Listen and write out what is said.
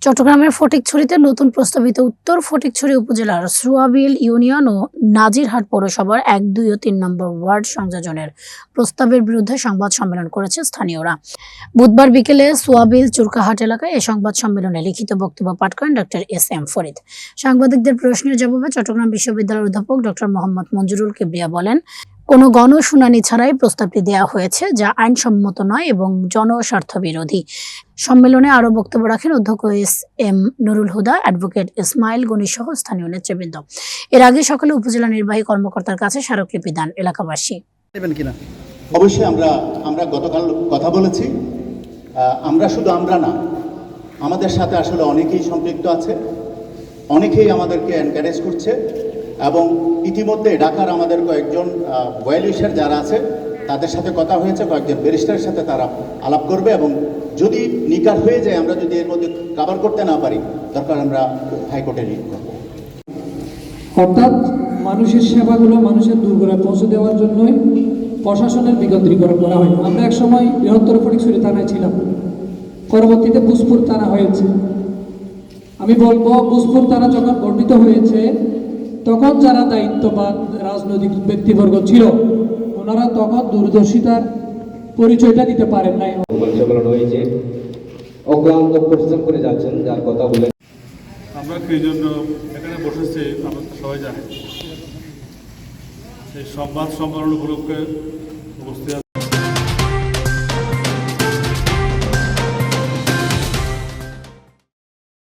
চট্টগ্রামের ফটিকছড়িতে নতুন প্রস্তাবিত উত্তর ফটিকছড়ি উপজেলার সোয়াবিল ইউনিয়ন ও নাজিরহাট পৌরসভার ১, ২ ও ৩ নম্বর ওয়ার্ড সংযোজনের প্রস্তাবের বিরুদ্ধে সংবাদ সম্মেলন করেছে স্থানীয়রা। বুধবার বিকেলে সোয়াবিল চুরকাহাট এলাকায় এ সংবাদ সম্মেলনে লিখিত বক্তব্য পাঠ করেন ডক্টর এস.এম. ফরিদ। সাংবাদিকদের প্রশ্নের জবাবে চট্টগ্রাম বিশ্ববিদ্যালয়ের অধ্যাপক ডক্টর মোহাম্মদ মঞ্জুরুল কিবরিয়া বলেন, কোনো গণশুনানি ছাড়াই প্রস্তাবটি দেওয়া হয়েছে, যা আইনসম্মত নয় এবং জনস্বার্থ বিরোধী। সম্মেলনে আরও বক্তব্য রাখেন অধ্যক্ষ এস.এম. নুরুল হুদা, অ্যাডভোকেট ইসমাইল গনি সহ স্থানীয় নেতৃবৃন্দ। এর আগে সকালে উপজেলা নির্বাহী কর্মকর্তার কাছে স্মারকলিপি দেন এলাকাবাসী। অবশ্যই আমরা গতকাল কথা বলেছি। আমরা শুধু আমরা না, আমাদের সাথে আসলে অনেকেই সম্পৃক্ত আছে, অনেকেই আমাদেরকে এনকারেজ করছে এবং ইতিমধ্যে ঢাকার আমাদের কয়েকজন ওয়েলউইশার যারা আছে তাদের সাথে কথা হয়েছে, কয়েকজন ব্যারিস্টারের সাথে তারা আলাপ করবে এবং যদি নিকার হয়ে যায়, আমরা যদি এর মধ্যে কভার করতে না পারি, দরকার আমরা হাইকোর্টে রিট করব। অর্থাৎ মানুষের সেবাগুলো মানুষের দূরগোড়ায় পৌঁছে দেওয়ার জন্যই প্রশাসনের বিকেন্দ্রীকরণ করা হয়। আমরা একসময় বৃহত্তর ফটিকছড়ি থানায় ছিলাম, পরবর্তীতে বুসপুর থানা হয়েছে। আমি বলবো, বুসপুর থানা যখন গঠিত হয়েছে তখন যারা দায়িত্ববান রাজনৈতিক ব্যক্তিবর্গ ছিল, ওনারা তখন দূরদর্শিতার পরিচয়টা দিতে পারেন নাই। হয়েছে, অক্লান্ত পরিশ্রম করে যাচ্ছেন, যার কথা বলে আমরা কি জন্য এখানে বসেছি আমরা তো সবাই জানি। এই সংবাদ সম্মেলন উপলক্ষে উপস্থিত